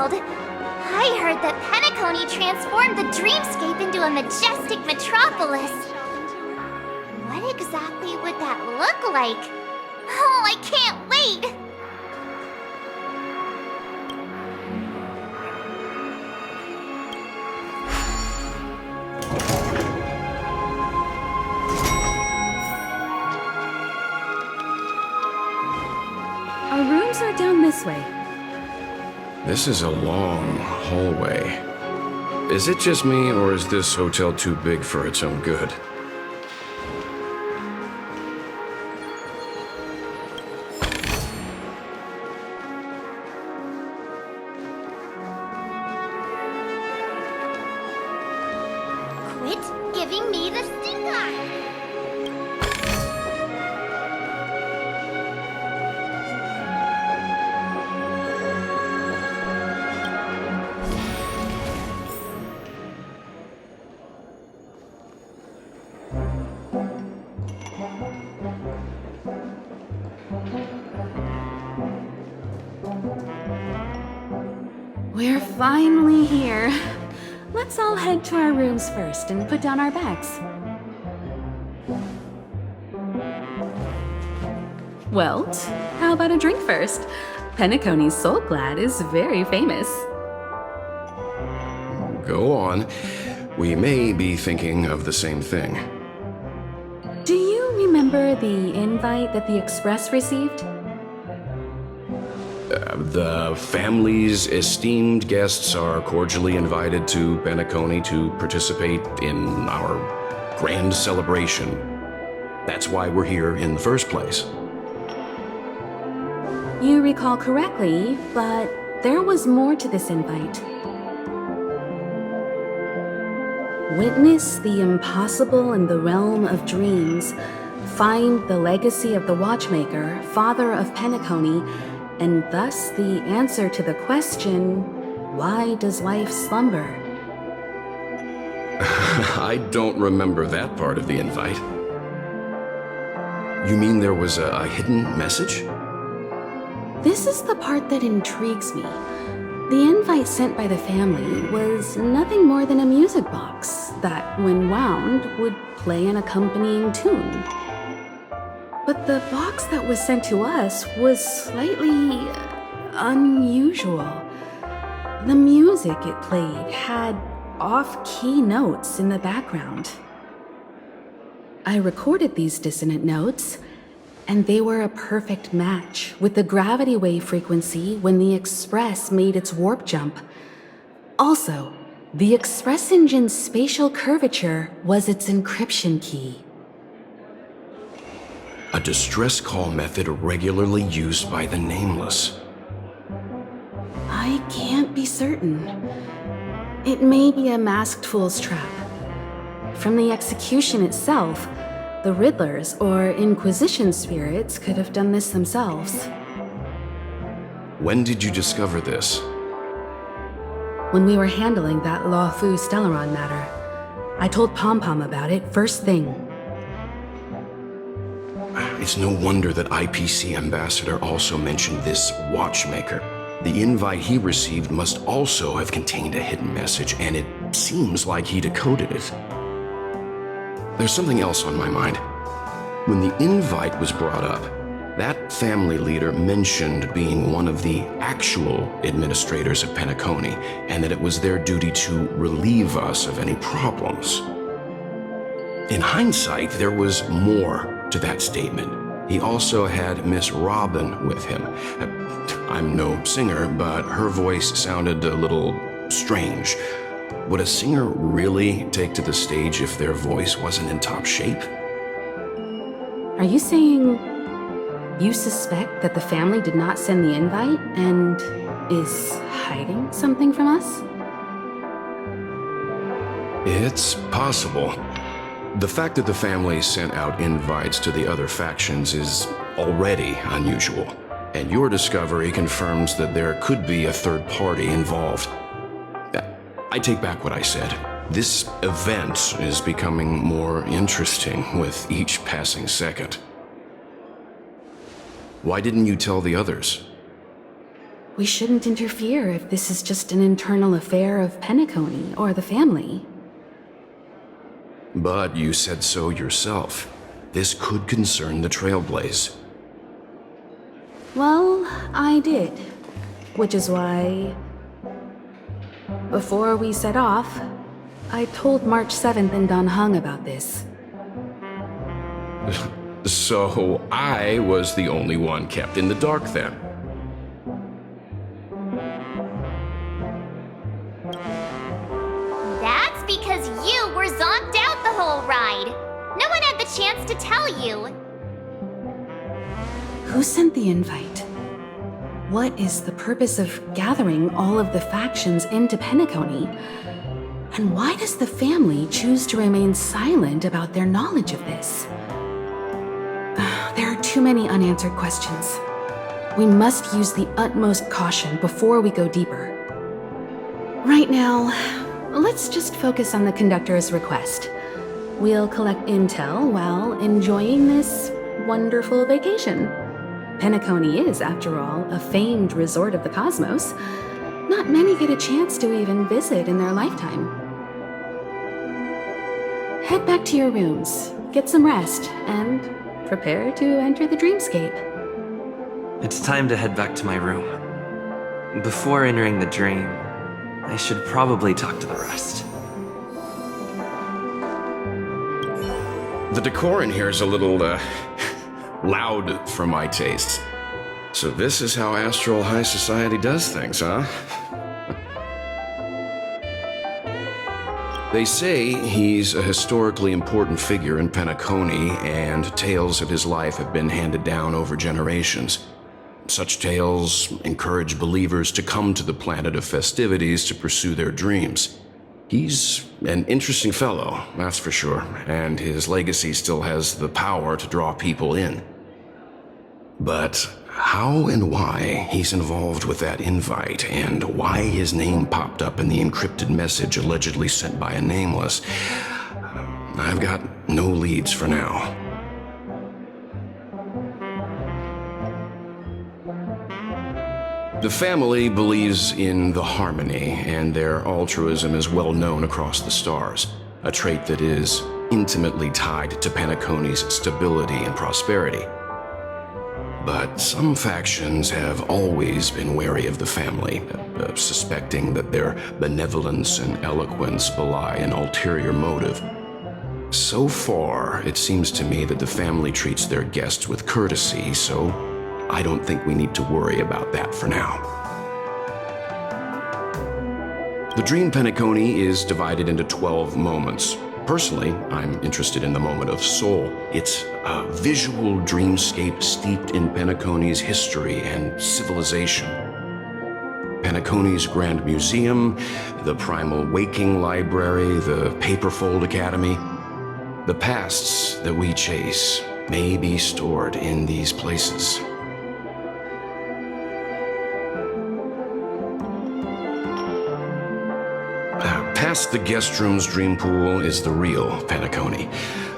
world. I heard that Penacony transformed the dreamscape into a majestic metropolis. What exactly would that look like? Oh, I can't wait! Our rooms are down this way. This is a long hallway. Is it just me, or is this hotel too big for its own good? Quit giving me the stink eye! We're finally here. Let's all head to our rooms first and put down our bags. Well, how about a drink first? Penacony's Soul Glad is very famous. Go on. We may be thinking of the same thing. Do you remember the invite that the Express received? The family's esteemed guests are cordially invited to Penacony to participate in our grand celebration. That's why we're here in the first place. You recall correctly, but there was more to this invite. Witness the impossible in the realm of dreams. Find the legacy of the Watchmaker, father of Penacony, and thus the answer to the question, why does life slumber? I don't remember that part of the invite. You mean there was a hidden message? This is the part that intrigues me. The invite sent by the family was nothing more than a music box that, when wound, would play an accompanying tune. But the box that was sent to us was slightly unusual. The music it played had off-key notes in the background. I recorded these dissonant notes, and they were a perfect match with the gravity wave frequency when the Express made its warp jump. Also, the Express engine's spatial curvature was its encryption key. A distress call method regularly used by the Nameless. I can't be certain. It may be a masked fool's trap. From the execution itself, the Riddlers or Inquisition spirits could have done this themselves. When did you discover this? When we were handling that Lawfu Stellaron matter, I told Pom Pom about it first thing. It's no wonder that IPC Ambassador also mentioned this Watchmaker. The invite he received must also have contained a hidden message, and it seems like he decoded it. There's something else on my mind. When the invite was brought up, that family leader mentioned being one of the actual administrators of Penacony, and that it was their duty to relieve us of any problems. In hindsight, there was more to that statement. He also had Miss Robin with him. I'm no singer, but her voice sounded a little strange. Would a singer really take to the stage if their voice wasn't in top shape? Are you saying you suspect that the family did not send the invite and is hiding something from us? It's possible. The fact that the family sent out invites to the other factions is already unusual, and your discovery confirms that there could be a third party involved. I take back what I said. This event is becoming more interesting with each passing second. Why didn't you tell the others? We shouldn't interfere if this is just an internal affair of Penacony or the family. But you said so yourself. This could concern the Trailblaze. Well, I did. Which is why, before we set off, I told March 7th and Don Hung about this. So I was the only one kept in the dark then. That's because you were zonked out the whole ride. No one had the chance to tell you. Who sent the invite? What is the purpose of gathering all of the factions into Penacony? And why does the family choose to remain silent about their knowledge of this? There are too many unanswered questions. We must use the utmost caution before we go deeper. Right now, let's just focus on the conductor's request. We'll collect intel while enjoying this wonderful vacation. Penacony is, after all, a famed resort of the cosmos. Not many get a chance to even visit in their lifetime. Head back to your rooms, get some rest, and prepare to enter the dreamscape. It's time to head back to my room. Before entering the dream, I should probably talk to the rest. The decor in here is a little, loud for my taste. So this is how Astral High Society does things, huh? They say he's a historically important figure in Penacony, and tales of his life have been handed down over generations. Such tales encourage believers to come to the planet of festivities to pursue their dreams. He's an interesting fellow, that's for sure, and his legacy still has the power to draw people in. But how and why he's involved with that invite, and why his name popped up in the encrypted message allegedly sent by a nameless, I've got no leads for now. The family believes in the harmony, and their altruism is well known across the stars, a trait that is intimately tied to Penacony's stability and prosperity. But some factions have always been wary of the family, suspecting that their benevolence and eloquence belie an ulterior motive. So far, it seems to me that the family treats their guests with courtesy, so I don't think we need to worry about that for now. The Dream Penacony is divided into 12 moments. Personally, I'm interested in the moment of Soul. It's a visual dreamscape steeped in Penacony's history and civilization. Penacony's Grand Museum, the Primal Waking Library, the Paperfold Academy. The pasts that we chase may be stored in these places. Past the guest room's dream pool is the real Penacony.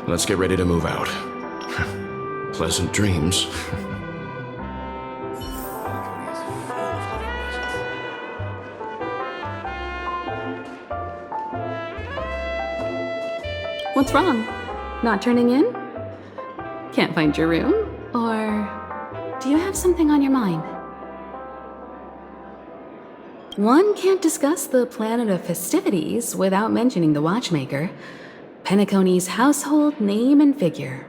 Let's get ready to move out. Pleasant dreams. What's wrong? Not turning in? Can't find your room? Or do you have something on your mind? One can't discuss the planet of festivities without mentioning the watchmaker. Penacony's household name and figure.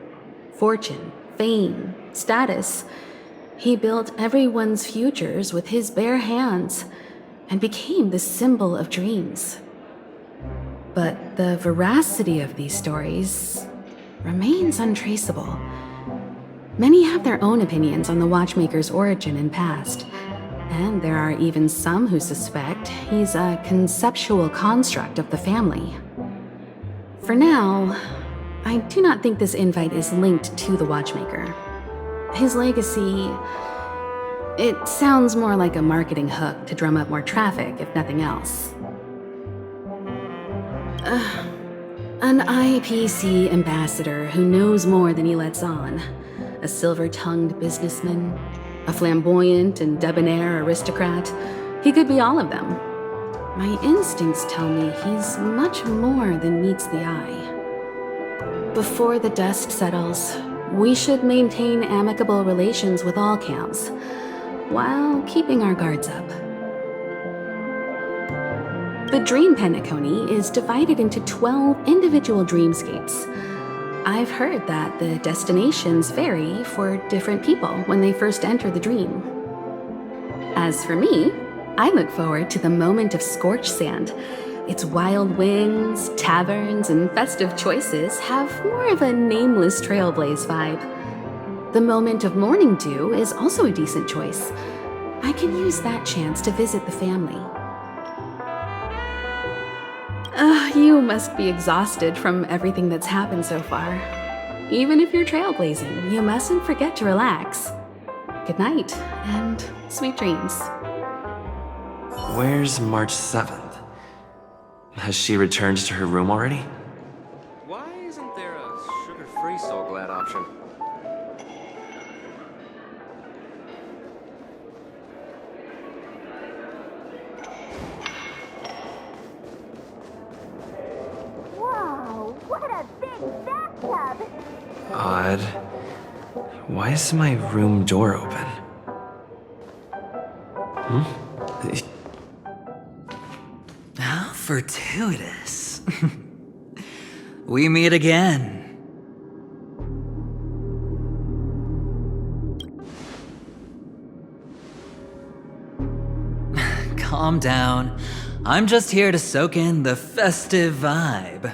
Fortune, fame, status. He built everyone's futures with his bare hands and became the symbol of dreams. But the veracity of these stories remains untraceable. Many have their own opinions on the watchmaker's origin and past. And there are even some who suspect he's a conceptual construct of the family. For now, I do not think this invite is linked to the watchmaker. His legacy, it sounds more like a marketing hook to drum up more traffic, if nothing else. An IPC ambassador who knows more than he lets on. A silver-tongued businessman. A flamboyant and debonair aristocrat. He could be all of them. My instincts tell me he's much more than meets the eye. Before the dust settles, we should maintain amicable relations with all camps, while keeping our guards up. The Dream Penacony is divided into 12 individual dreamscapes. I've heard that the destinations vary for different people when they first enter the dream. As for me, I look forward to the moment of scorched sand. Its wild winds, taverns, and festive choices have more of a nameless Trailblaze vibe. The moment of morning dew is also a decent choice. I can use that chance to visit the family. You must be exhausted from everything that's happened so far. Even if you're trailblazing, you mustn't forget to relax. Good night, and sweet dreams. Where's March 7th? Has she returned to her room already? Why isn't there a sugar-free Soul Glad option? Whoa, what a big bathtub! Odd. Why is my room door open? How fortuitous. We meet again. Calm down. I'm just here to soak in the festive vibe.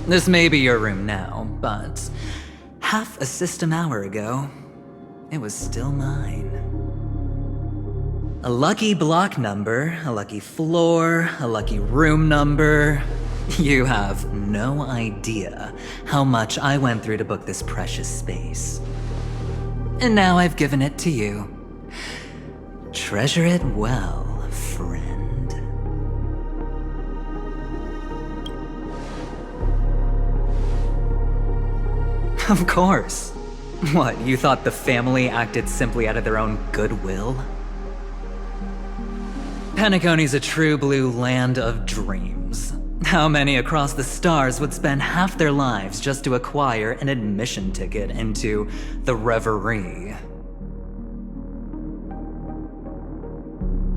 This may be your room now, but half a system hour ago, it was still mine. A lucky block number, a lucky floor, a lucky room number. You have no idea how much I went through to book this precious space. And now I've given it to you. Treasure it well, friend. Of course. What, you thought the family acted simply out of their own goodwill? Penacony's a true blue land of dreams. How many across the stars would spend half their lives just to acquire an admission ticket into the reverie?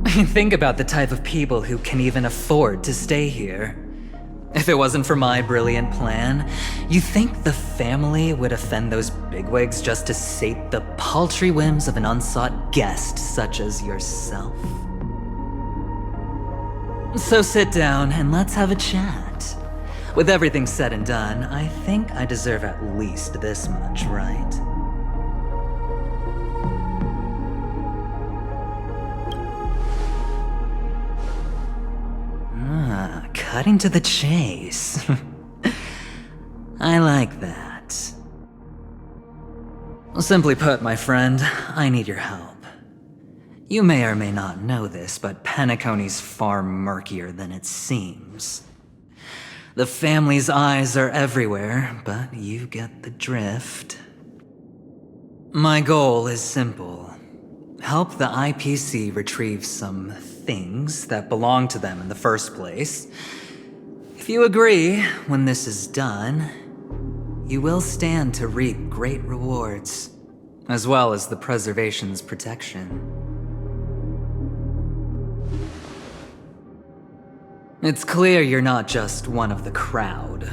Think about the type of people who can even afford to stay here. If it wasn't for my brilliant plan, you think the family would offend those bigwigs just to sate the paltry whims of an unsought guest such as yourself? So sit down and let's have a chat. With everything said and done, I think I deserve at least this much, right? Cutting to the chase. I like that. Simply put, my friend, I need your help. You may or may not know this, but Penacony's far murkier than it seems. The family's eyes are everywhere, but you get the drift. My goal is simple. Help the IPC retrieve some things that belong to them in the first place. If you agree, when this is done, you will stand to reap great rewards, as well as the preservation's protection. It's clear you're not just one of the crowd.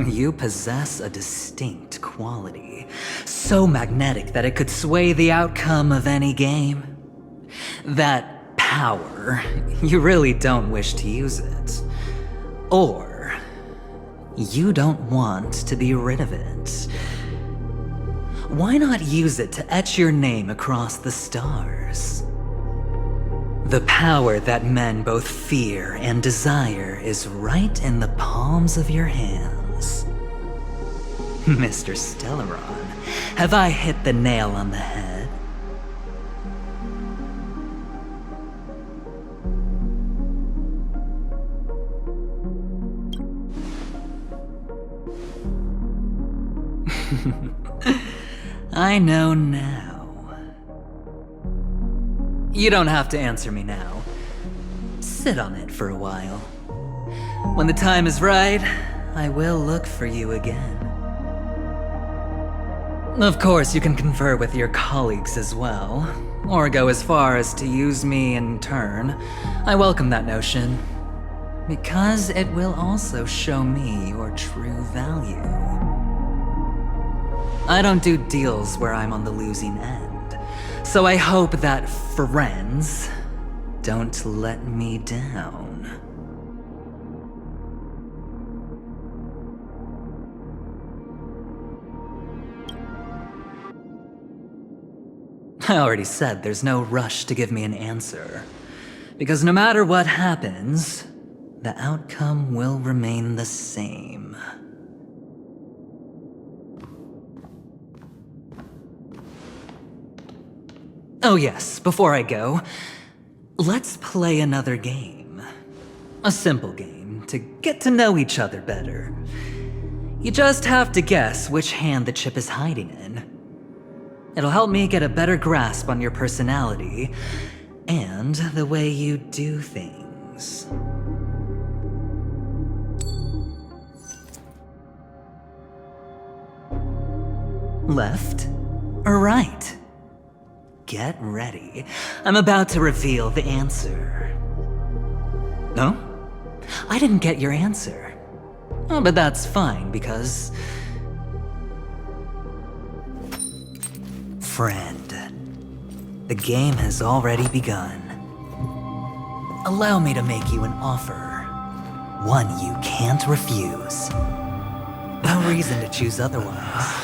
You possess a distinct quality, so magnetic that it could sway the outcome of any game. That power, you really don't wish to use it. Or, you don't want to be rid of it. Why not use it to etch your name across the stars? The power that men both fear and desire is right in the palms of your hands. Mr. Stellaron, have I hit the nail on the head? I know now. You don't have to answer me now. Sit on it for a while. When the time is right, I will look for you again. Of course, you can confer with your colleagues as well, or go as far as to use me in turn. I welcome that notion, because it will also show me your true value. I don't do deals where I'm on the losing end, so I hope that friends don't let me down. I already said there's no rush to give me an answer, because no matter what happens, the outcome will remain the same. Oh yes, before I go, let's play another game. A simple game to get to know each other better. You just have to guess which hand the chip is hiding in. It'll help me get a better grasp on your personality and the way you do things. Left or right? Get ready. I'm about to reveal the answer. No? I didn't get your answer. Oh, but that's fine because... Friend, the game has already begun. Allow me to make you an offer. One you can't refuse. No reason to choose otherwise.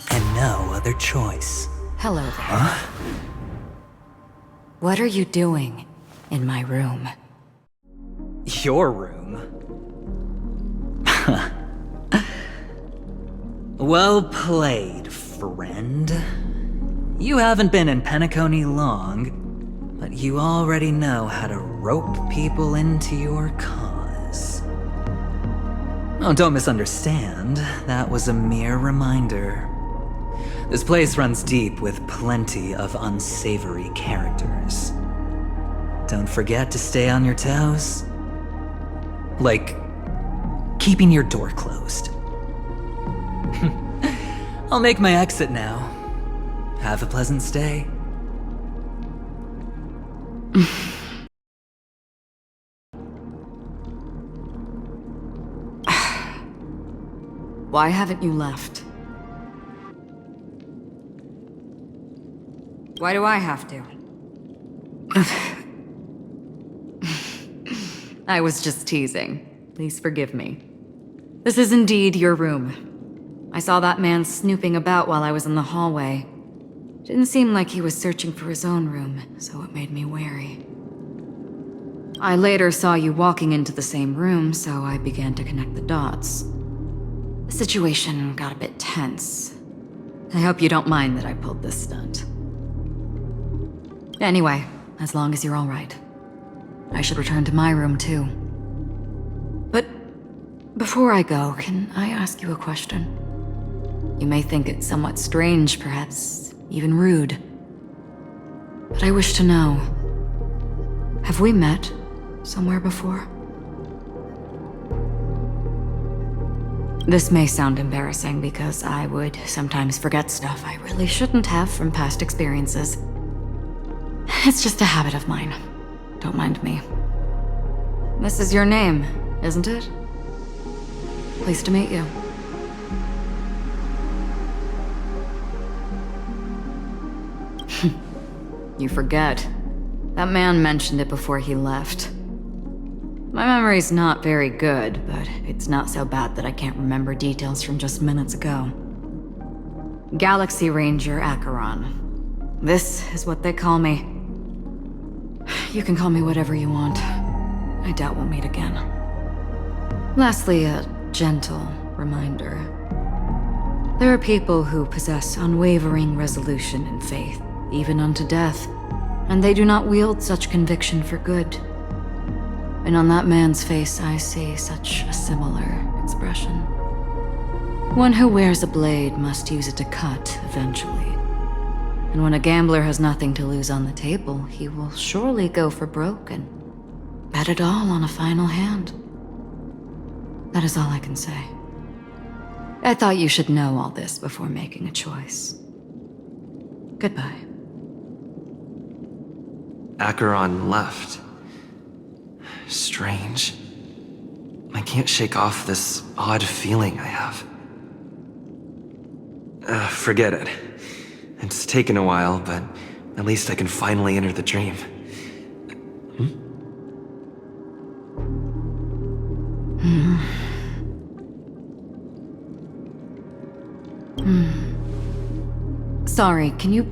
And no other choice. Hello there. What are you doing in my room? Your room? Well played, friend. You haven't been in Penacony long, but you already know how to rope people into your cause. Oh, don't misunderstand. That was a mere reminder. This place runs deep with plenty of unsavory characters. Don't forget to stay on your toes. Like, keeping your door closed. I'll make my exit now. Have a pleasant stay. Why haven't you left? Why do I have to? I was just teasing. Please forgive me. This is indeed your room. I saw that man snooping about while I was in the hallway. Didn't seem like he was searching for his own room, so it made me wary. I later saw you walking into the same room, so I began to connect the dots. The situation got a bit tense. I hope you don't mind that I pulled this stunt. Anyway, as long as you're all right. I should return to my room too. But before I go, can I ask you a question? You may think it somewhat strange, perhaps even rude. But I wish to know, have we met somewhere before? This may sound embarrassing because I would sometimes forget stuff I really shouldn't have from past experiences. It's just a habit of mine. Don't mind me. This is your name, isn't it? Pleased to meet you. You forget. That man mentioned it before he left. My memory's not very good, but it's not so bad that I can't remember details from just minutes ago. Galaxy Ranger Acheron. This is what they call me. You can call me whatever you want. I doubt we'll meet again. Lastly, a gentle reminder. There are people who possess unwavering resolution and faith, even unto death, and they do not wield such conviction for good. And on that man's face I see such a similar expression. One who wears a blade must use it to cut eventually. And when a gambler has nothing to lose on the table, he will surely go for broke and bet it all on a final hand. That is all I can say. I thought you should know all this before making a choice. Goodbye. Acheron left. Strange. I can't shake off this odd feeling I have. Forget it. It's taken a while, but at least I can finally enter the dream. Sorry, can you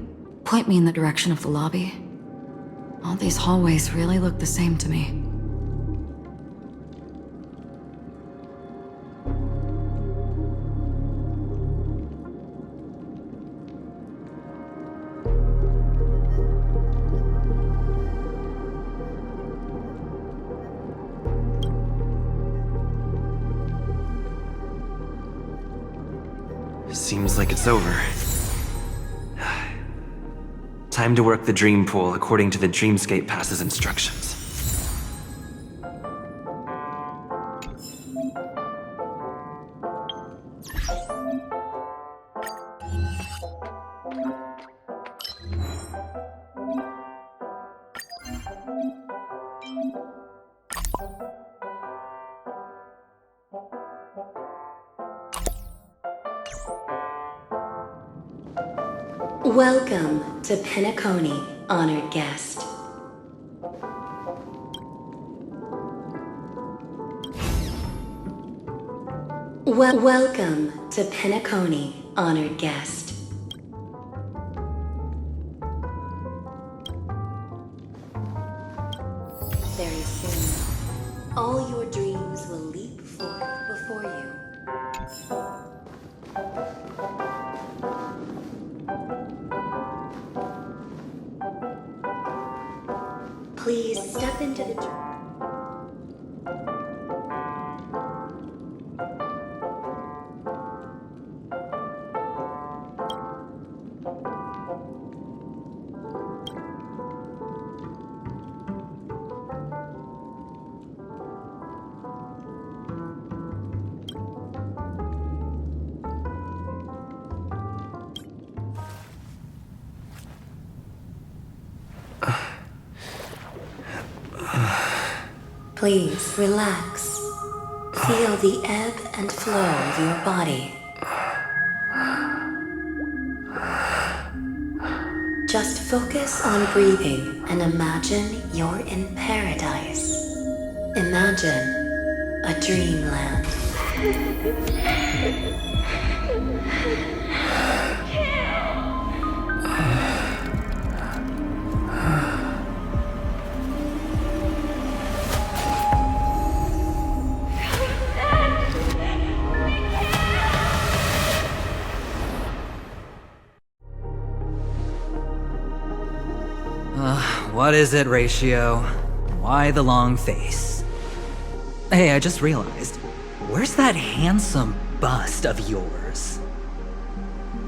point me in the direction of the lobby? All these hallways really look the same to me. Seems like it's over. Time to work the dream pool according to the Dreamscape Pass's instructions. Welcome to Pt.2, honored guest. Welcome to Pt.2, honored guest. Very soon, all your dreams will leap forth before you. Please step into the dream. Please relax. Feel the ebb and flow of your body. Just focus on breathing and imagine you're in paradise. Imagine a dreamland. What is it, Ratio? Why the long face? Hey, I just realized, where's that handsome bust of yours?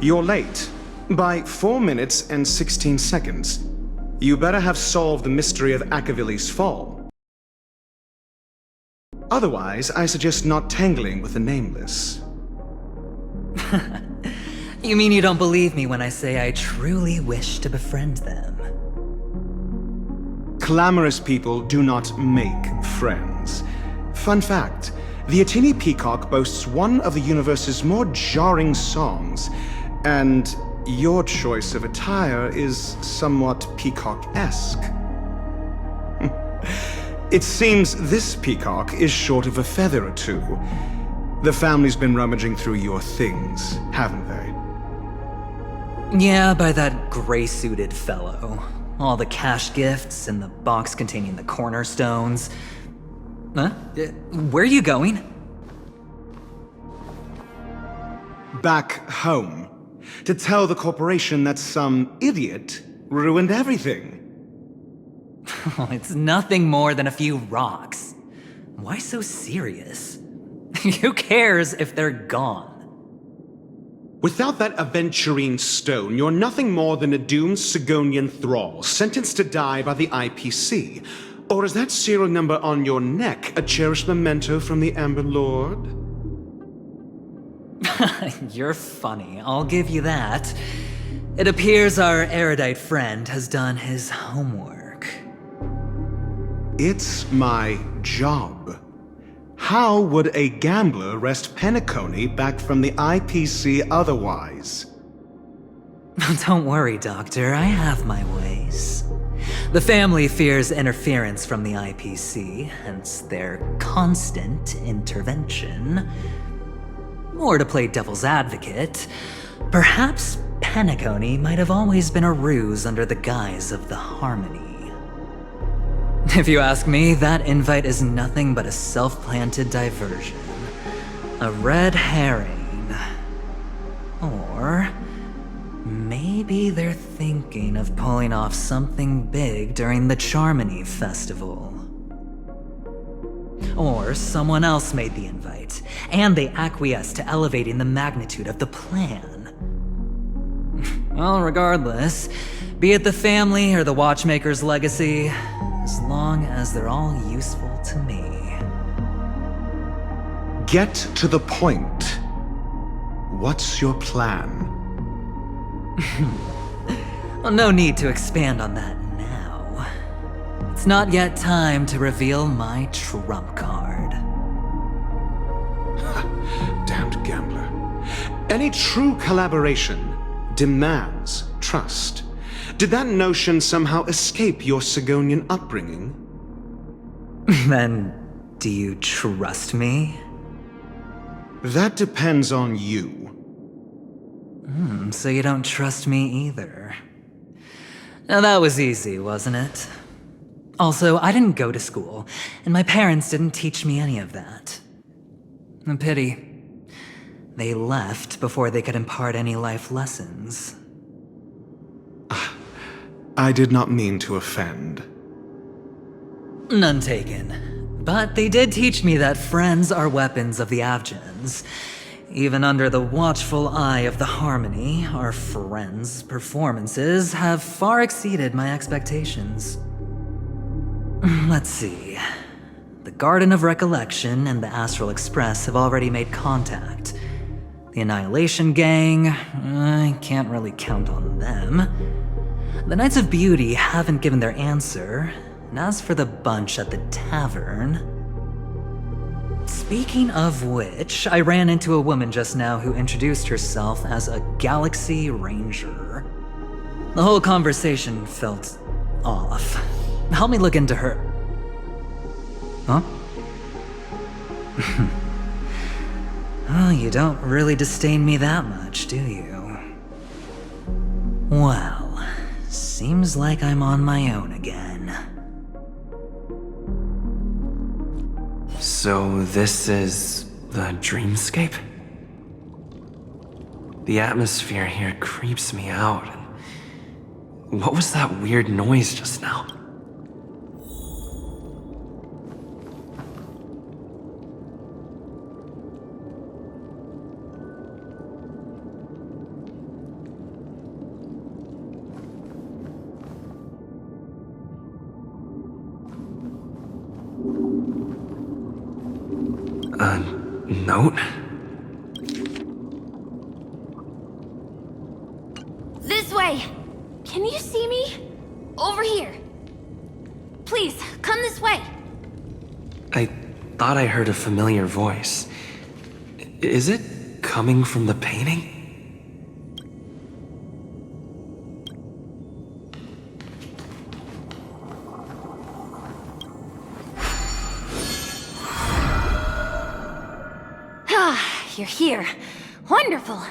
You're late. By 4 minutes and 16 seconds. You better have solved the mystery of Akavili's fall. Otherwise, I suggest not tangling with the Nameless. You mean you don't believe me when I say I truly wish to befriend them? Clamorous people do not make friends. Fun fact, the Atini Peacock boasts one of the universe's more jarring songs, and your choice of attire is somewhat peacock-esque. It seems this peacock is short of a feather or two. The family's been rummaging through your things, haven't they? Yeah, by that gray-suited fellow. All the cash gifts and the box containing the cornerstones. Huh? Where are you going? Back home. To tell the corporation that some idiot ruined everything. Oh, it's nothing more than a few rocks. Why so serious? Who cares if they're gone? Without that aventurine stone, you're nothing more than a doomed Sigonian thrall, sentenced to die by the IPC. Or is that serial number on your neck a cherished memento from the Amber Lord? You're funny, I'll give you that. It appears our erudite friend has done his homework. It's my job. How would a gambler wrest Penacony back from the IPC otherwise? Don't worry, Doctor, I have my ways. The family fears interference from the IPC, hence their constant intervention. Or to play devil's advocate, perhaps Penacony might have always been a ruse under the guise of the Harmony. If you ask me, that invite is nothing but a self-planted diversion. A red herring. Or maybe they're thinking of pulling off something big during the Charmony Festival. Or someone else made the invite, and they acquiesced to elevating the magnitude of the plan. Well, regardless, be it the family or the Watchmaker's legacy, as long as they're all useful to me. Get to the point. What's your plan? Well, no need to expand on that now. It's not yet time to reveal my trump card. Damned gambler. Any true collaboration demands trust. Did that notion somehow escape your Sigonian upbringing? Then, do you trust me? That depends on you. So you don't trust me either. Now that was easy, wasn't it? Also, I didn't go to school, and my parents didn't teach me any of that. A pity. They left before they could impart any life lessons. I did not mean to offend. None taken. But they did teach me that friends are weapons of the Avgens. Even under the watchful eye of the Harmony, our friends' performances have far exceeded my expectations. Let's see. The Garden of Recollection and the Astral Express have already made contact. The Annihilation Gang, I can't really count on them. The Knights of Beauty haven't given their answer, and as for the bunch at the tavern... Speaking of which, I ran into a woman just now who introduced herself as a Galaxy Ranger. The whole conversation felt off. Help me look into her... Huh? Oh, you don't really disdain me that much, do you? Well, seems like I'm on my own again. So this is the dreamscape? The atmosphere here creeps me out. What was that weird noise just now? A note? This way! Can you see me? Over here. Please, come this way. I thought I heard a familiar voice. Is it coming from the painting? You're here. Wonderful.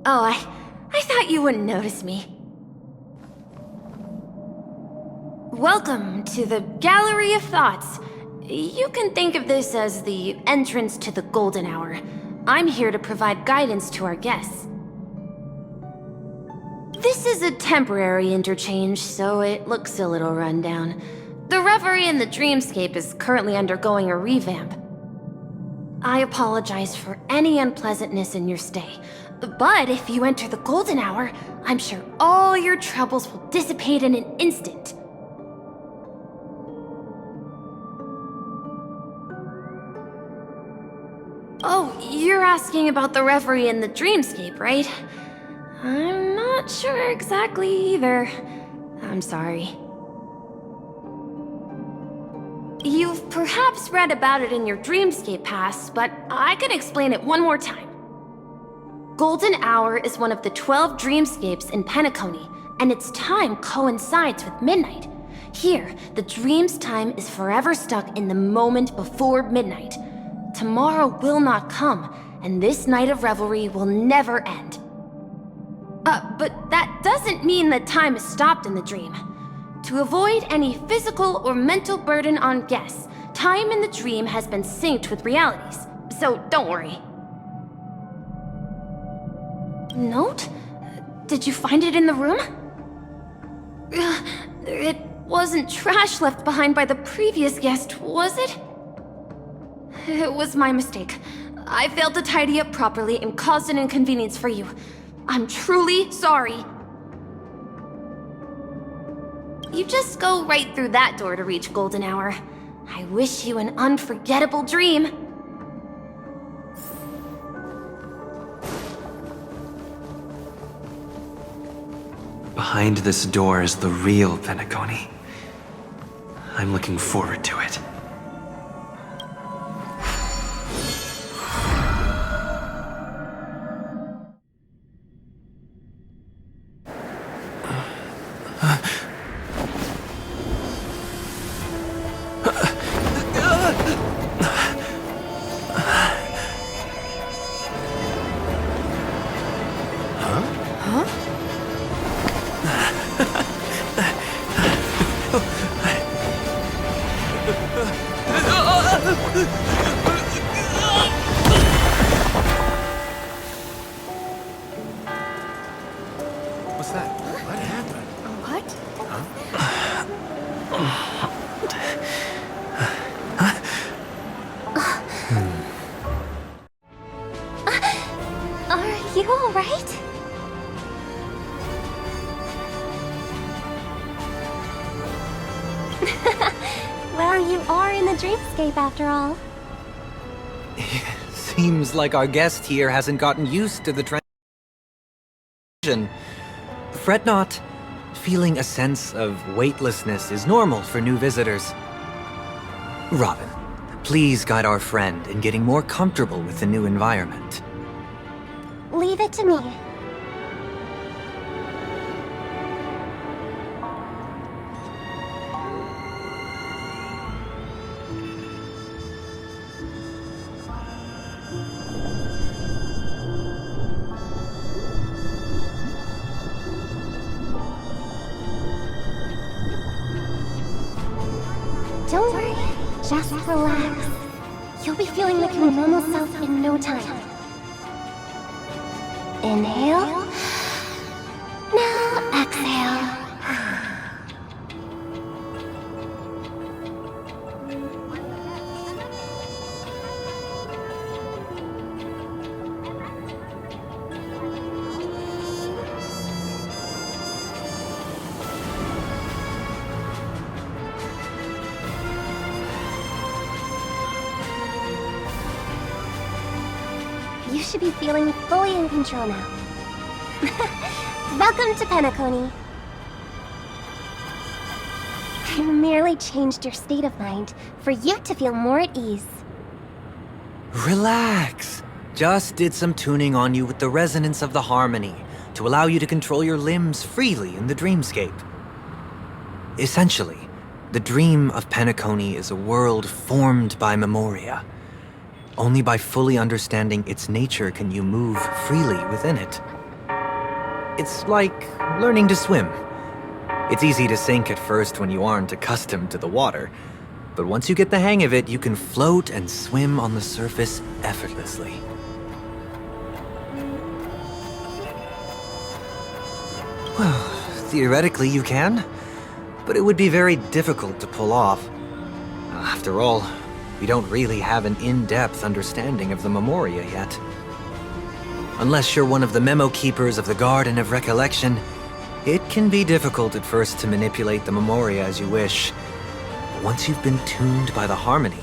Oh, I thought you wouldn't notice me. Welcome to the Gallery of Thoughts. You can think of this as the entrance to the Golden Hour. I'm here to provide guidance to our guests. This is a temporary interchange, so it looks a little rundown. The Reverie in the Dreamscape is currently undergoing a revamp. I apologize for any unpleasantness in your stay. But if you enter the golden hour, I'm sure all your troubles will dissipate in an instant. Oh, you're asking about the reverie in the dreamscape, right? I'm not sure exactly either. I'm sorry. You've perhaps read about it in your dreamscape past, but I can explain it one more time. Golden Hour is one of the 12 dreamscapes in Penacony, and its time coincides with midnight. Here, the dream's time is forever stuck in the moment before midnight. Tomorrow will not come, and this night of revelry will never end. But that doesn't mean that time is stopped in the dream. To avoid any physical or mental burden on guests, time in the dream has been synced with realities, so don't worry. Note? Did you find it in the room? It wasn't trash left behind by the previous guest, was it? It was my mistake. I failed to tidy up properly and caused an inconvenience for you. I'm truly sorry. You just go right through that door to reach Golden Hour. I wish you an unforgettable dream. Behind this door is the real Penacony. I'm looking forward to it. What's that? What happened? What? Are you alright? Well, you are in the dreamscape after all. Seems like our guest here hasn't gotten used to the transition. Fret not. Feeling a sense of weightlessness is normal for new visitors. Robin, please guide our friend in getting more comfortable with the new environment. Leave it to me. Don't worry, just relax. You'll be feeling like your normal self in no time. Inhale. Now exhale. You should be feeling fully in control now. Welcome to Penacony. I merely changed your state of mind for you to feel more at ease. Relax. Just did some tuning on you with the resonance of the harmony to allow you to control your limbs freely in the dreamscape. Essentially, the dream of Penacony is a world formed by memoria. Only by fully understanding its nature can you move freely within it. It's like learning to swim. It's easy to sink at first when you aren't accustomed to the water, but once you get the hang of it, you can float and swim on the surface effortlessly. Well, theoretically you can, but it would be very difficult to pull off. After all, we don't really have an in-depth understanding of the Memoria yet. Unless you're one of the memo keepers of the Garden of Recollection, it can be difficult at first to manipulate the Memoria as you wish. But once you've been tuned by the harmony,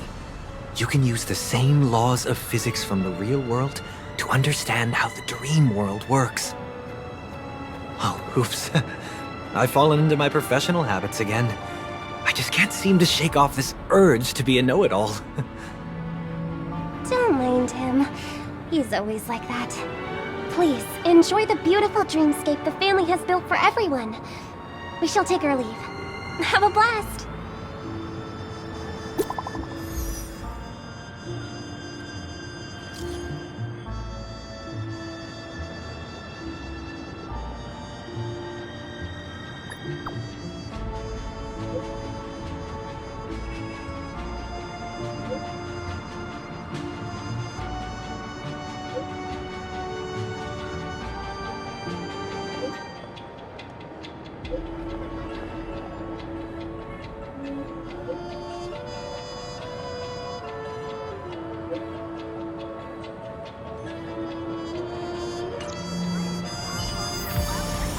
you can use the same laws of physics from the real world to understand how the dream world works. Oh, oops. I've fallen into my professional habits again. I just can't seem to shake off this urge to be a know-it-all. Don't mind him. He's always like that. Please, enjoy the beautiful dreamscape the family has built for everyone. We shall take our leave. Have a blast!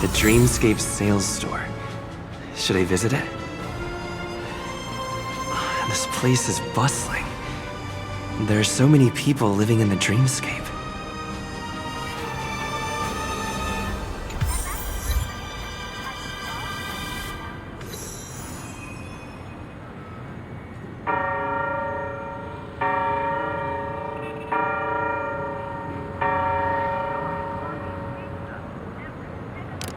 The Dreamscape sales store. Should I visit it? This place is bustling. There are so many people living in the Dreamscape.